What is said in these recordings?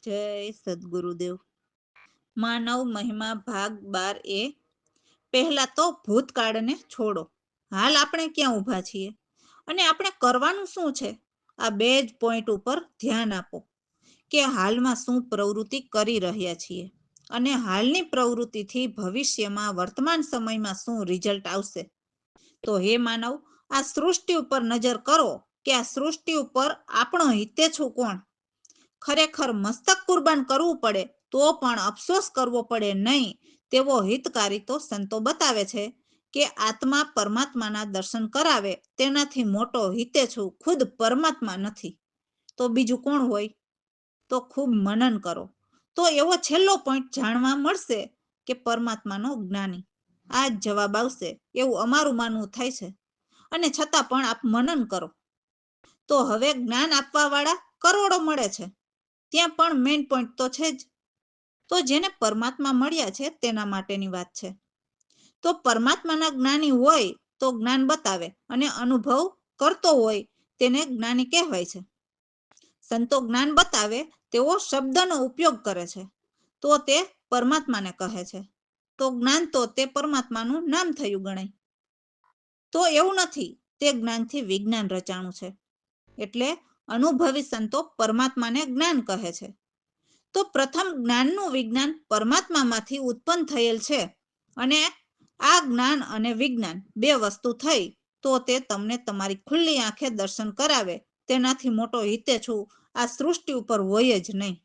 જય સદગુરુદેવ. માનવ મહિમા ભાગ 12 પહેલા તો ભૂતકાળને છોડો. હાલ આપણે ક્યાં ઊભા છીએ અને આપણે કરવાનું શું છે? આ બે જ પોઈન્ટ ઉપર ધ્યાન આપો કે હાલમાં શું પ્રવૃત્તિ કરી રહ્યા છીએ અને હાલની પ્રવૃત્તિથી ભવિષ્યમાં વર્તમાન સમયમાં શું રિઝલ્ટ આવશે. તો હે માનવ, આ સૃષ્ટિ ઉપર નજર કરો કે આ સૃષ્ટિ ઉપર આપણો હિતેચ્છુ કોણ? ખરેખર મસ્તક કુરબાન કરવું પડે તો પણ અફસોસ કરવો પડે નહીં તેવો હિતકારી તો સંતો બતાવે છે કે આત્મા પરમાત્માના દર્શન કરાવે તેનાથી મોટો હિતેચ્છુ ખુદ પરમાત્મા નથી તો બીજું કોણ હોય? તો ખૂબ મનન કરો તો એવો છેલ્લો પોઈન્ટ જાણવા મળશે કે પરમાત્માનો જ્ઞાની. આ જ જવાબ આવશે એવું અમારું માનવું થાય છે. અને છતાં પણ આપ મનન કરો તો હવે જ્ઞાન આપવા વાળા કરોડો મળે છે, ત્યાં પણ મેઇન પોઈન્ટ તો છે જ. તો જેને પરમાત્મા મળ્યા છે તેના માટેની વાત છે. તો પરમાત્માના જ્ઞાની હોય તો જ્ઞાન બતાવે અને અનુભવ કરતો હોય તેને જ્ઞાની કહેવાય છે. સંતો જ્ઞાન બતાવે તેવો શબ્દનો ઉપયોગ કરે છે તો તે પરમાત્માને કહે છે. તો જ્ઞાન તો તે પરમાત્માનું નામ થયું ગણાય. તો એવું નથી, તે જ્ઞાનથી વિજ્ઞાન રચાણું છે. એટલે અનુભવી સંતો પરમાત્માને જ્ઞાન કહે છે. તો પ્રથમ જ્ઞાનનું વિજ્ઞાન પરમાત્મામાંથી ઉત્પન્ન થયેલ છે અને આ જ્ઞાન અને વિજ્ઞાન બે વસ્તુ થઈ તો તે તમને તમારી ખુલ્લી આંખે દર્શન કરાવે તેનાથી મોટો હિતેચ્છુ આ સૃષ્ટિ ઉપર હોય જ નહીં.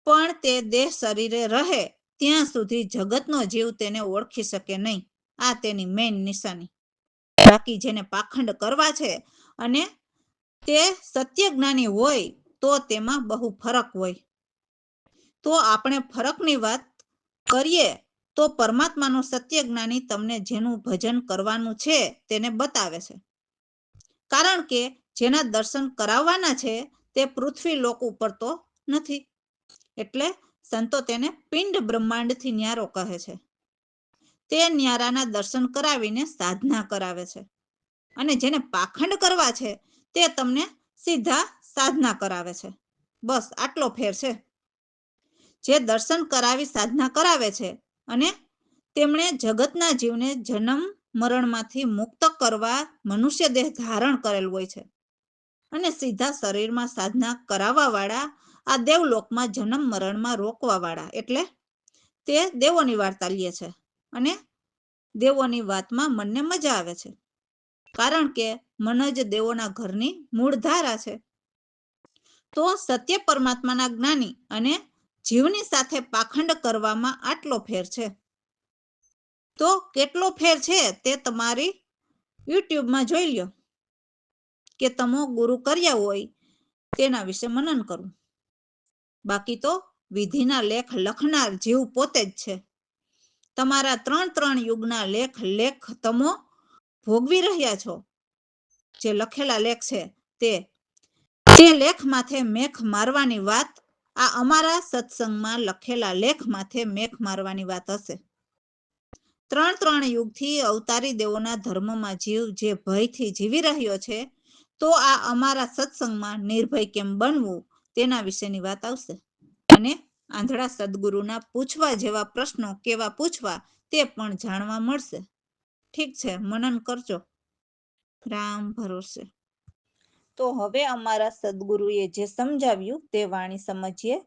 પણ તે દેહ શરીરે રહે ત્યાં સુધી જગતનો જીવ તેને ઓળખી શકે નહીં. આ તેની મેઇન નિશાની. બાકી જેને પાખંડ કરવા છે અને તે સત્ય જ્ઞાની હોય તો તેમાં બહુ ફરક હોય. તો આપણે ફરકની વાત કરીએ તો પરમાત્માનો સત્ય જ્ઞાની તમને જેનું ભજન કરવાનું છે તેને બતાવે છે. કારણ કે જેના દર્શન કરાવવાના છે તે પૃથ્વી લોક ઉપર તો નથી. એટલે સંતો તેને પિંડ બ્રહ્માંડથી ન્યારો કહે છે. તે ન્યારાના દર્શન કરાવીને સાધના કરાવે છે. અને જેને પાખંડ કરવા છે તે તમને સીધા સાધના કરાવે છે. બસ આટલો ફેર છે. જે દર્શન કરાવી સાધના કરાવે છે અને તેમણે જગતના જીવને જન્મ મરણમાંથી મુક્ત કરવા મનુષ્ય દેહ ધારણ કરેલ હોય છે અને સીધા શરીરમાં સાધના કરાવવા વાળા આ દેવલોકમાં જન્મ મરણમાં રોકવા વાળા. એટલે તે દેવોની વાર્તા લે છે અને દેવોની વાતમાં મનને મજા આવે છે. કારણ કે મન જ દેવોના ઘરની મૂળ ધારા છે. તો સત્ય પરમાત્માના જ્ઞાની અને જીવની સાથે પાખંડ કરવામાં આટલો ફેર છે. તો કેટલો ફેર છે તે તમારી યુટ્યુબમાં જોઈ લ્યો કે તમો ગુરુ કર્યા હોય તેના વિશે મનન કરું. બાકી તો વિધિના લેખ લખનાર જીવ પોતે જ છે. તમારા 3 યુગના લેખ તમો ભોગવી રહ્યા છો. જે લખેલા લેખ છે તે લેખ માથે મેખ મારવાની વાત આ અમારા સત્સંગમાં લખેલા લેખ માથે મેખ મારવાની વાત હશે. 3 યુગથી અવતારી દેવોના ધર્મમાં જીવ જે ભયથી જીવી રહ્યો છે તો આ અમારા સત્સંગમાં નિર્ભય કેમ બનવું તેના વિશેની વાત આવશે. અને આંધળા સદગુરુના પૂછવા જેવા પ્રશ્નો કેવા પૂછવા તે પણ જાણવા મળશે. ઠીક છે, મનન કરજો. રામ ભરોસે. તો હવે અમારા સદગુરુએ જે સમજાવ્યું તે વાણી સમજીએ.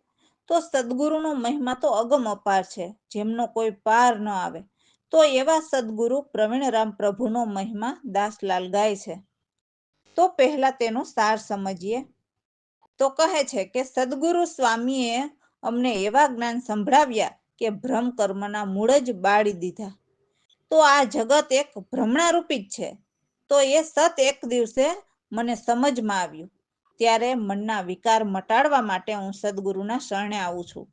તો સદગુરુનો મહિમા તો અગમ અપાર છે, જેમનો કોઈ પાર ન આવે. તો એવા સદગુરુ પ્રવીણરામ પ્રભુનો મહિમા દાસલાલ ગાય છે. તો પહેલા તેનો સાર સમજીએ. તો કહે છે કે સદગુરુ સ્વામીએ અમને એવા જ્ઞાન સંભળાવ્યા કે ભ્રમ કર્મના મૂળ જ બાળી દીધા. તો આ જગત એક ભ્રમણારૂપી જ છે. તો એ સત એક દિવસે મને સમજમાં આવ્યું. ત્યારે મનના વિકાર મટાડવા માટે હું સદગુરુના શરણે આવું છું,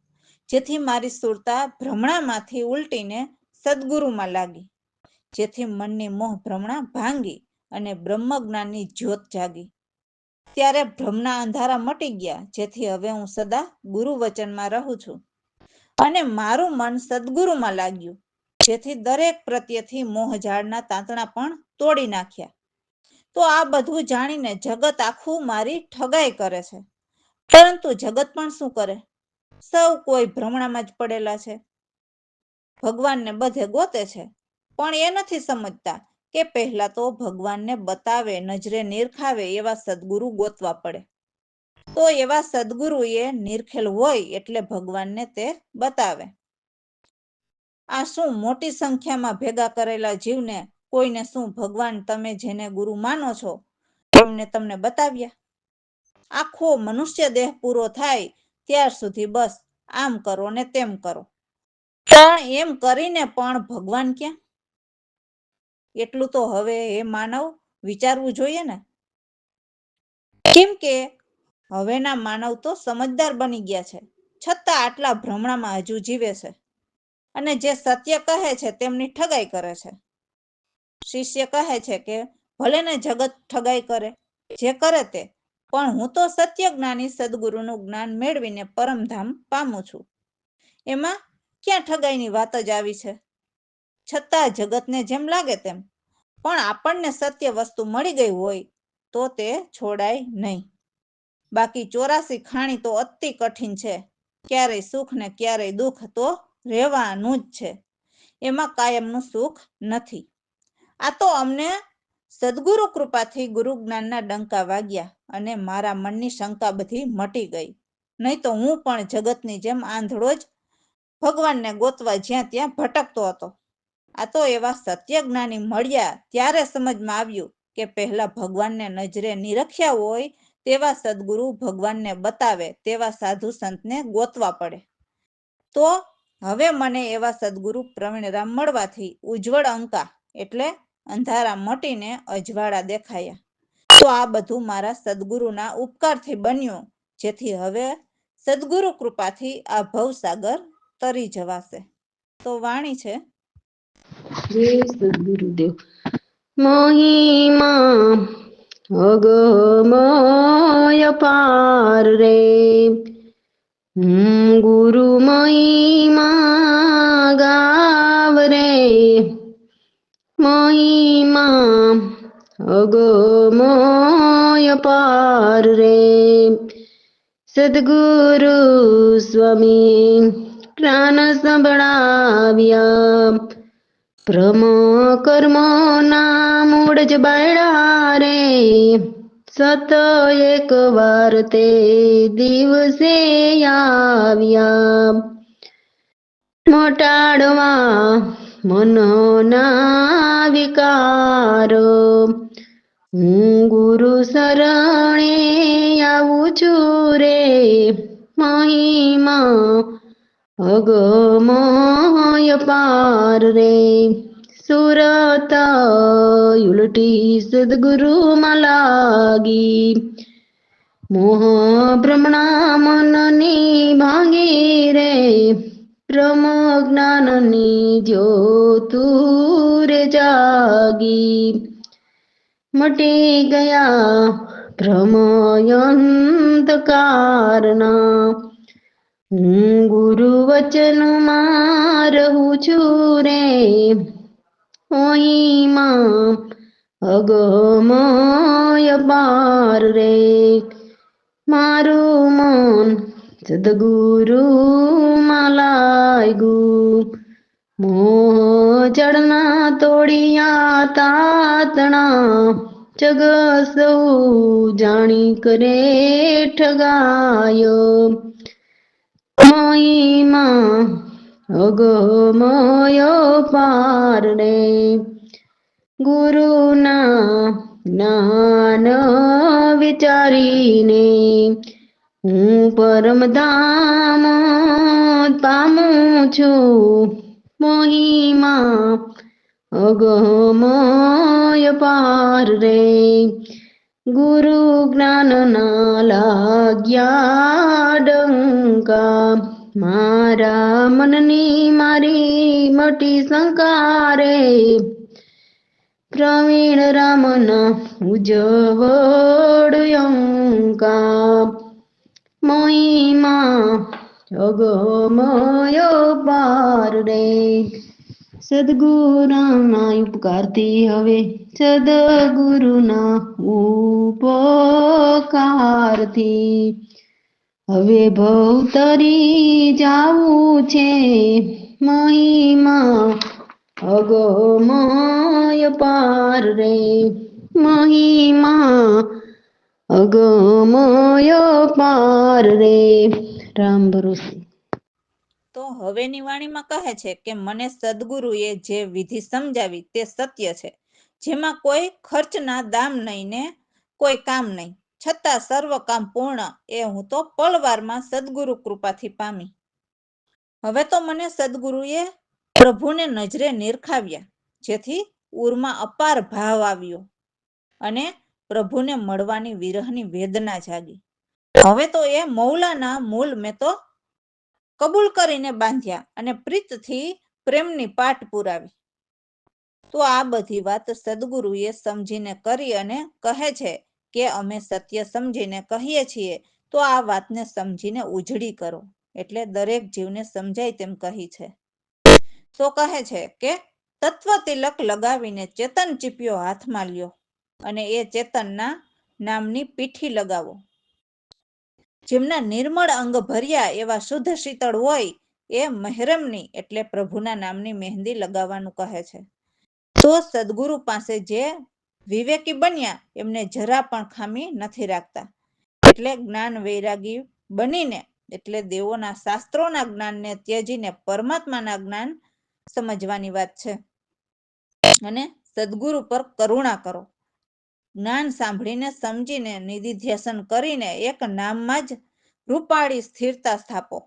જેથી મારી સુરતા ભ્રમણામાંથી ઉલટીને સદગુરુમાં લાગી, જેથી મનની મોહ ભ્રમણા ભાંગી અને બ્રહ્મજ્ઞાનની જ્યોત જાગી. ત્યારે ભ્રમના અંધારા મટી ગયા, જેથી હવે હું સદા ગુરુ વચનમાં રહું છું અને મારું મન સદગુરુમાં લાગ્યું, જેથી દરેક પ્રત્યેથી મોહજાળના તાંતણા પણ તોડી નાખ્યા. તો આ બધું જાણીને જગત આખું મારી ઠગાઈ કરે છે, પરંતુ જગત પણ શું કરે? સૌ કોઈ ભ્રમણામાં જ પડેલા છે. ભગવાનને બધે ગોતે છે, પણ એ નથી સમજતા કે પહેલા તો ભગવાનને બતાવે, નજરે નિરખાવે એવા સદગુરુ ગોતવા પડે. તો એવા સદગુરુ એ નિરખેલ હોય એટલે ભગવાનને તે બતાવે. આ શું મોટી સંખ્યામાં ભેગા કરેલા જીવને કોઈને શું ભગવાન તમે જેને ગુરુ માનો છો એમને તમને બતાવ્યા? આખો મનુષ્ય દેહ પૂરો થાય ત્યાર સુધી બસ આમ કરો ને તેમ કરો, પણ એમ કરીને પણ ભગવાન ક્યાં? એટલું તો હવે એ માનવ વિચારવું જોઈએ ને. કેમ કે હવેના માનવ તો સમજદાર બની ગયા છે, છતાં આટલા ભ્રમણામાં હજુ જીવે છે અને જે સત્ય કહે છે તેમની ઠગાઈ કરે છે. શિષ્ય કહે છે કે ભલે ને જગત ઠગાઈ કરે, જે કરે તે, પણ હું તો સત્ય જ્ઞાની સદગુરુનું જ્ઞાન મેળવીને પરમધામ પામું છું. એમાં ક્યાં ઠગાઈની વાત જ આવી છે? છતાં જગતને જેમ લાગે તેમ, પણ આપણને સત્ય વસ્તુ મળી ગઈ હોય તો તે છોડાય નહીં. બાકી 84 ખાણી તો અતિ કઠિન છે. ક્યારેય સુખ ને ક્યારેય દુઃખ તો રહેવાનું જ છે. એમાં કાયમનું સુખ નથી. આ તો અમને સદગુરુ કૃપાથી ગુરુ જ્ઞાનના ડંકા વાગ્યા અને મારા મનની શંકા બધી મટી ગઈ. નહીં તો હું પણ જગતની જેમ આંધળો જ ભગવાનને ગોતવા જ્યાં ત્યાં ભટકતો હતો. આ તો એવા સત્ય જ્ઞાની મળ્યા ત્યારે સમજમાં આવ્યું કે પહેલા ભગવાનને નજરે નિરખ્યા હોય તેવા સદગુરુ ભગવાનને બતાવે તેવા સાધુ સંતને ગોતવા પડે. તો હવે મને એવા સદગુરુ પ્રવીણરામ મળવાથી ઉજ્જવળ અંકા એટલે અંધારા મટીને અજવાળા દેખાયા. તો આ બધું મારા સદગુરુના ઉપકારથી બન્યું, જેથી હવે સદગુરુ કૃપાથી આ ભવસાગર તરી જવાશે. તો વાણી છે. જય સદગુરુદેવ. મહિમા અગમય પાર રે, ગુરુ મહિમા ગાવ રે, મહિમા અગમય પાર રે, સદગુરુ સ્વામી પ્રાણ સંભળાવ્યા, ભ્રમ કર્મ ના મૂળ જ બાળા રે, સત એક વાર તે દિવસે આવ્યા, મટાડવા મનના વિકાર, હું ગુરુ શરણે આવું છું રે, મહિમા અગમય પાર રે, સુરત ઉલટી સદગુરુમાં લાગી, મોહ ભ્રમણા મનની ભાંગી રે, બ્રહ્મ જ્ઞાનની જ્યોતું રે જાગી, મટી ગયા ભ્રમયંતકારના, હું ગુરુ વચનમાં રહું છું રે, મહિમા અગમય પાર રે, મારું મન સદગુરુમાં લાગ્યું, મોહ જળના તોડિયા તાતણા, જગ સૌ જાણી કરે ઠગાયો, મહિમા અગમય પાર રે, ગુરુના જ્ઞાન વિચારીને હું પરમધામ પામું છું, મહિમા અગમય પાર રે, ગુરુ જ્ઞાનના લાગ્યા ડંકા, મારા મનની મારી મટી શંકા રે, પ્રવીણ રામના ઉજવળ અંકા, મહિમા અગમય પાર રે, સદગુરુના ઉપકારથી હવે સદગુરુના ઉપકારથી હવે ભવતરી જાવું છે મહિમા અગમય પાર રે મહિમા અગમય પાર રે. રામ ભરોસે. તો હવેની વાણીમાં કહે છે કે મને સદગુરુએ જે વિધિ સમજાવી તે સત્ય છે, જેમાં કોઈ ખર્ચના દામ નહીં ને કોઈ કામ નહીં, છતાં સર્વ કામ પૂર્ણ એ હું તો પળવારમાં સદગુરુ કૃપાથી પામી. હવે તો મને સદગુરુએ પ્રભુને નજરે નિરખાવ્યા, જેથી ઉરમાં અપાર ભાવ આવ્યો અને પ્રભુને મળવાની વિરહની વેદના જાગી. હવે તો એ મૌલાના મૂલ મેં તો કબૂલ કરીને બાંધ્યા અને પ્રીતથી પ્રેમની પાટ પુરાવી. તો આ બધી વાત સદગુરુએ સમજીને કરી અને કહે છે કે અમે સત્ય સમજીને કહીએ છીએ, તો આ વાતને સમજીને ઉજળી કરો. એટલે દરેક જીવને સમજાય તેમ કહી છે. તો કહે છે કે તત્વ તિલક લગાવીને ચેતન ચીપિયો હાથમાં લ્યો અને એ ચેતનના નામની પીઠી લગાવો. જેમના નિર્મળ અંગ ભર્યા એવા શુદ્ધ શીતળ હોય એ મહેરમની એટલે પ્રભુના નામની મહેંદી લગાવવાનું કહે છે. તો સદગુરુ પાસે જે વિવેકી બન્યા એમને જરા પણ ખામી નથી રાખતા. એટલે જ્ઞાન વૈરાગી બનીને એટલે દેવોના શાસ્ત્રોના જ્ઞાનને ત્યજીને પરમાત્માના જ્ઞાન સમજવાની વાત છે. અને સદગુરુ પર કરુણા કરો. જ્ઞાન સાંભળીને સમજીને નિધિધ્યાસન કરીને એક નામમાં જ રૂપાળી સ્થિરતા સ્થાપો.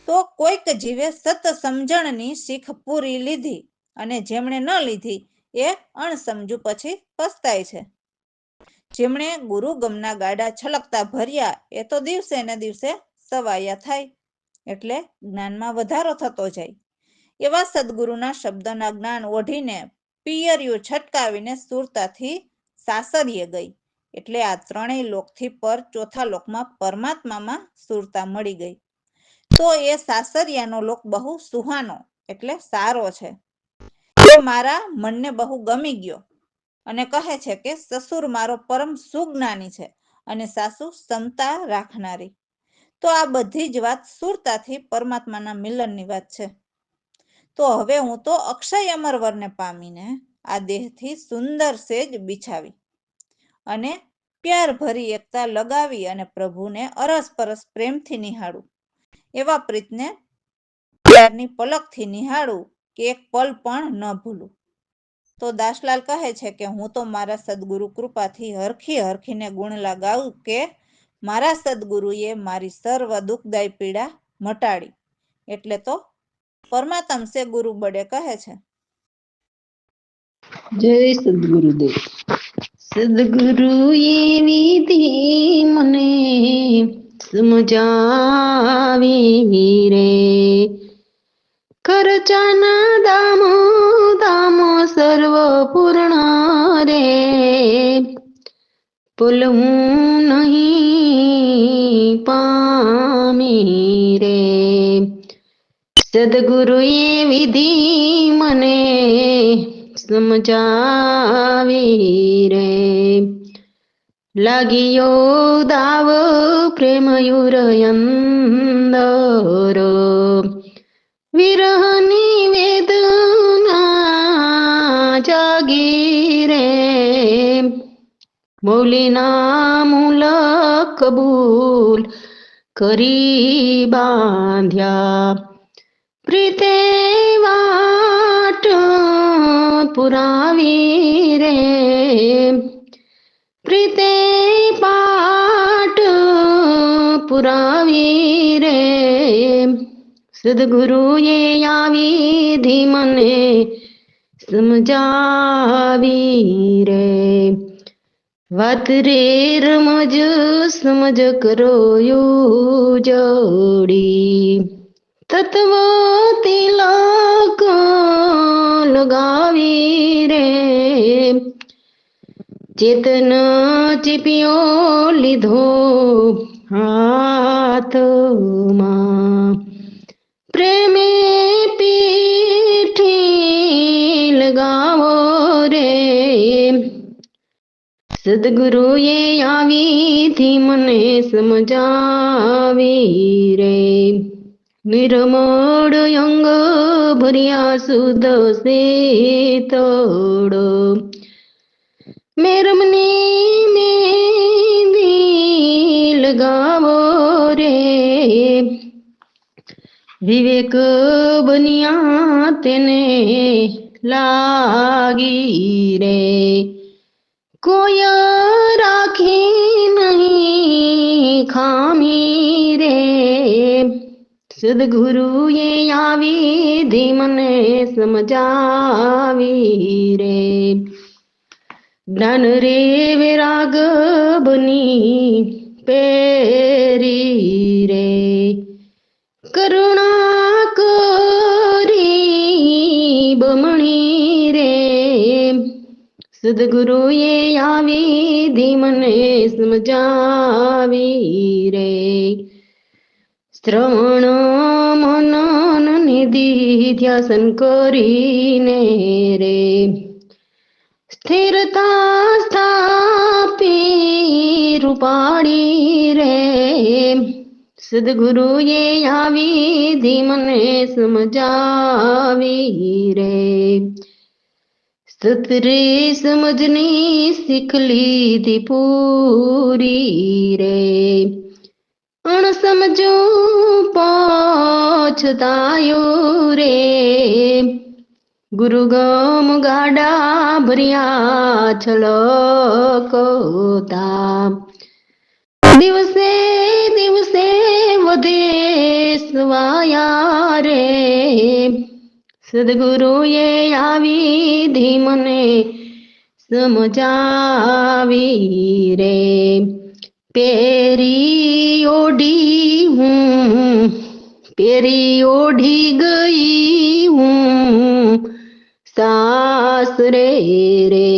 તો કોઈક જીવે સત સમજણની શીખ પૂરી લીધી અને જેમણે ન લીધી એ અણસમજુ પછી પસ્તાય છે. જેમણે ગુરુ ગમના ગાડા છલકતા ભર્યા એ તો દિવસે ને દિવસે સવાયા થાય, એટલે જ્ઞાનમાં વધારો થતો જાય. એવા સદગુરુના શબ્દના જ્ઞાન ઓઢીને પિયરિયું છટકાવીને સુરતાથી સાસરીએ ગઈ. એટલે આ ત્રણેય લોકથી પર ચોથા લોકમાં પરમાત્મામાં સુરતા મળી ગઈ. તો એ સાસરિયાનો લોક બહુ સુહાનો એટલે સારો છે. એ મારા મનને બહુ ગમી ગયો અને કહે છે કે સસુર મારો પરમ સુજ્ઞાની છે અને સાસુ ક્ષમતા રાખનારી. તો આ બધી જ વાત સુરતાથી પરમાત્માના મિલનની વાત છે. તો હવે હું તો અક્ષય અમરવરને પામીને આ દેહથી સુંદર સેજ બિછાવી અને પ્યાર ભરી એકતા લગાવી અને પ્રભુને અરસપરસ પ્રેમથી નિહાળું. એવા પ્રીતને પ્યારની પલકથી નિહાળું કે એક પલ પણ ન ભૂલું. તો દાસલાલ કહે છે કે હું તો મારા સદગુરુ કૃપાથી હરખી હરખીને ગુણલા ગાઉં કે મારા સદગુરુએ મારી સર્વ દુઃખદાયી પીડા મટાડી. એટલે તો પરમાત્મ સે ગુરુ બડે કહે છે. જય સદગુરુદેવ. સદગુરુએ વિધિ મને સમજાવી રે, ખર્ચાના દામો દામો સર્વ પૂર્ણ રે, ભૂલવું નહીં પામી રે. સદગુરુએ વિધિ મને સમજાવી રે, લાગ્યો દાવ પ્રેમયુર અંદર, વિરહની વેદના જાગી રે, મૌલીના મૂલ કબૂલ કરી બાંધ્યા, પ્રીતે વાટ પુરાવી રે, પ્રીતે પાટ પુરાવી રે. સદગુરુએ આ વિધિ મને સમજાવી રે, વાત રે રમજ સમજ કરો જોડી, તત્વ તિલક લગાવી રે, ચેતન ચીપિયો લીધો હાથમાં, પ્રેમે પીઠી લગાવો રે, સદગુરુએ આવીથી મને સમજાવી રે નિર્મળ અંગ ભર્યા સુદ શીતળ મેરમની મેંદી લગાવો રે વિવેક બન્યા તેને લાગી રે કોઈ રાખી નહીં ખામી રે સદગુરુએ આવી ધીમને સમજાવી રે જ્ઞાન રે વિરાગ બની પેરી રે કરુણા કરી બમણી રે સદગુરુએ આવી ધીમને સમજાવી રે શ્રવણ મનન નિધિ ધ્યાસન કરીને રે સ્થિરતા સ્થાપી રૂપાળી રે સદગુરુએ આવી ધીમને સમજાવી રે સતરે સમજની શીખ લીધી પૂરી રે અણસમજો પછતાયો રે ગુરુગમ ગાડા ભર્યા છલકતા દિવસે દિવસે વધે સ્વાયા રે સદગુરુએ આવી ધીમને સમજાવી રે પેરી ઓઢી ગઈ હું સાસરે રે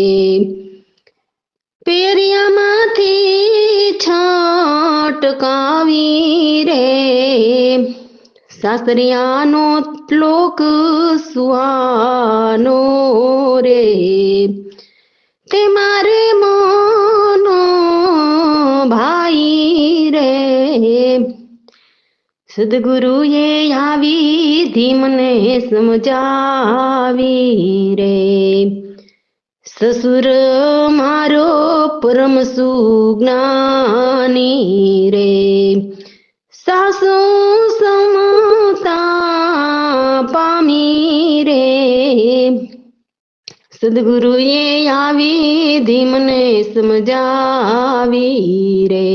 પેરિયામાંથી છાટકાવી રે સાસરિયાનો લોક સુવાનો રે તે મારે મનો ભાઈ રે સદગુરુએ આવી ધીમને સમજાવી રે સસુર મારો પરમ સુજ્ઞાની રે સાસુ સમતા પામી રે સદગુરુએ આવી ધીમને સમજાવી રે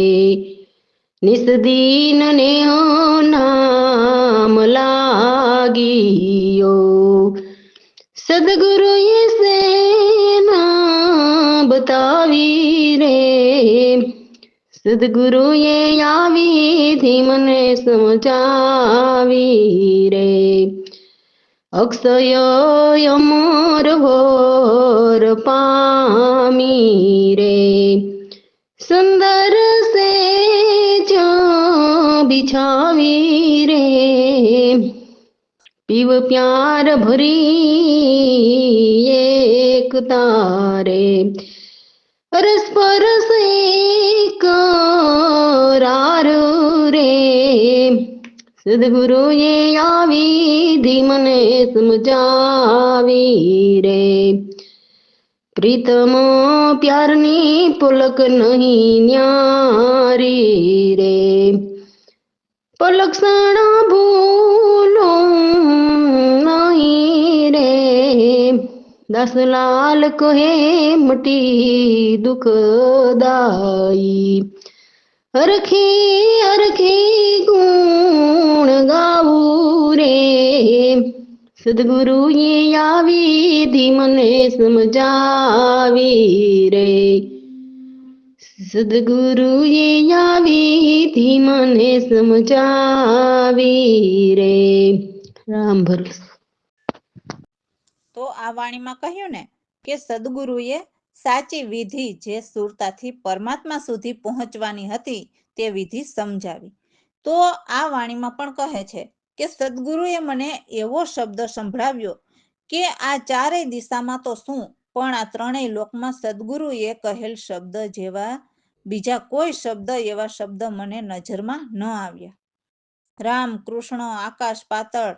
નિસદીન ને નામ લાગીયો સદગુરુએ સેના બતાવી રે સદગુરુએ આવી ધીમને સમજાવી રે અક્ષય અમર વર પામી રે સુંદર સે બિછાવી રે પીવ પ્યાર ભરી એક તારે પરસ્પર સે કરાર રે સદગુરુએ આવી ધીમને સમજાવી રે પ્રીતમ પ્યારની પુલક નહીં ન્યારી રે પલક્ષણ ભૂલો નહીં રે દસલાલ કહે મટી દુઃખદાઈ હરખી હરખી ગુણ ગાવું રે સદગુરુએ આવી ધીમને સમજાવી રે સદગુરુએ આવી ધીમને સમજાવી રે રામ ભરોસે તો આ વાણીમાં કહ્યું ને કે સદગુરુએ સાચી વિધિ જે સુરતાથી પરમાત્મા સુધી પહોંચવાની હતી તે વિધિ સમજાવી. તો આ વાણીમાં પણ કહે છે કે સદગુરુએ મને એવો શબ્દ સંભળાવ્યો કે આ ચારેય દિશામાં તો શું પણ આ ત્રણેય લોકમાં સદગુરુએ કહેલ શબ્દ જેવા બીજા કોઈ શબ્દ એવા શબ્દ મને નજરમાં ન આવ્યા. રામ, કૃષ્ણ, આકાશ, પાતળ,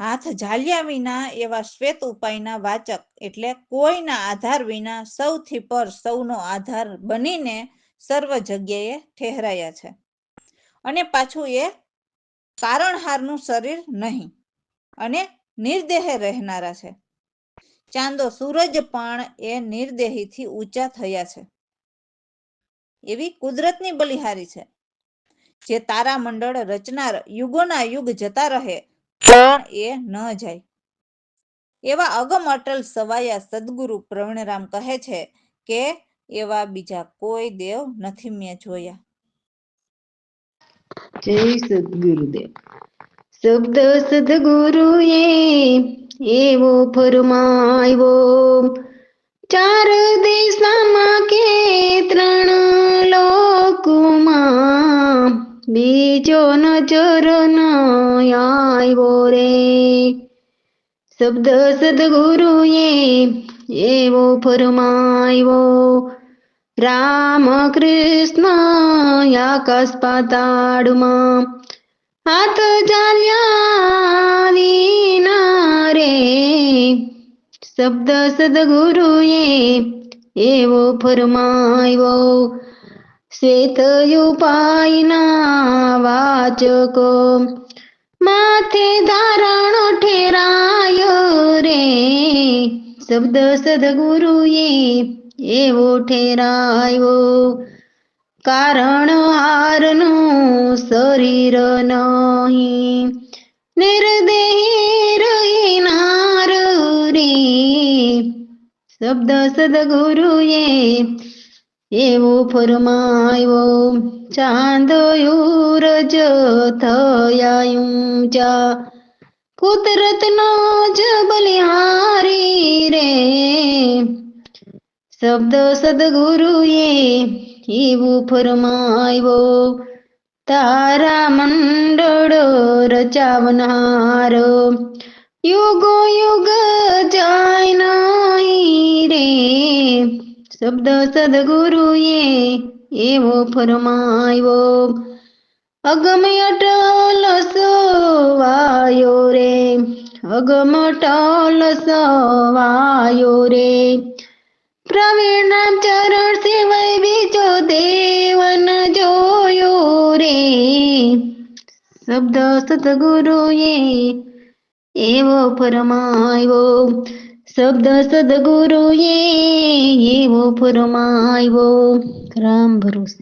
હાથ ઝાલ્યા વિના એવા શ્વેત ઉપાયના વાચક એટલે કોઈના આધાર વિના સૌથી પર સૌનો આધાર બનીને સર્વ જગ્યાએ ઠેરાયા છે. અને પાછું એ કારણહારનું શરીર નહીં અને નિર્દેહે રહેનારા છે. ચાંદો સૂરજ પણ એ નિર્દેહીથી ઊંચા થયા છે. એવી કુદરતની બલિહારી છે, જે તારામંડળ રચનાર યુગોના યુગ જતા રહે પણ એ ન જાય. એવા અગમ અટલ સવાયા સદગુરુ પ્રવીણરામ કહે છે કે એવા બીજા કોઈ દેવ નથી મેં જોયા. જય સદગુરુદેવ. શબ્દ સદગુરુએ એવો ફરમાવ્યો, ચાર દિશામાં કે ત્રણ લોકમાં બીજો નજર ન આવ્યો રે. શબ્દ સદગુરુએ એવો ફરમાવ્યો, રામ કૃષ્ણ આકાશ પાતાળમાં હાથ ચાલ્યા વિના રે. શબ્દ સદગુરુએ એવો ફરમાવ્યો, શ્વેત ઉપાયના વાચકો માથે ધારણ ઠેરાયો રે. શબ્દ સદગુરુએ એવો ઠેરાયો, કારણ હારનું શરીર નહીં નિર્દેહ રહેનાર રે. શબ્દ સદગુરુએ એવો ફરમાવ્યો, ચાંદ ઉરજ થયા ઊંચા કુદરતનો જ બલિહારી રે. શબ્દ સદગુરુએ એવું ફરમાવ્યો, તારા મંડળ રચાવનાર યુગો યુગ જાય નહીં રે. શબ્દ સદગુરુએ એવો ફરમાવ્યો, અગમ અટલ સવાયો રે, અગમ અટલ સવાયો રે. પ્રવીણરામ ચરણ સિવાય બીજો દેવ ન જોયો રે. શબ્દ સદગુરુએ એવો ફરમાવ્યો, શબ્દ સદગુરુએ એવો ફરમાવ્યો. રામ ભરોસે.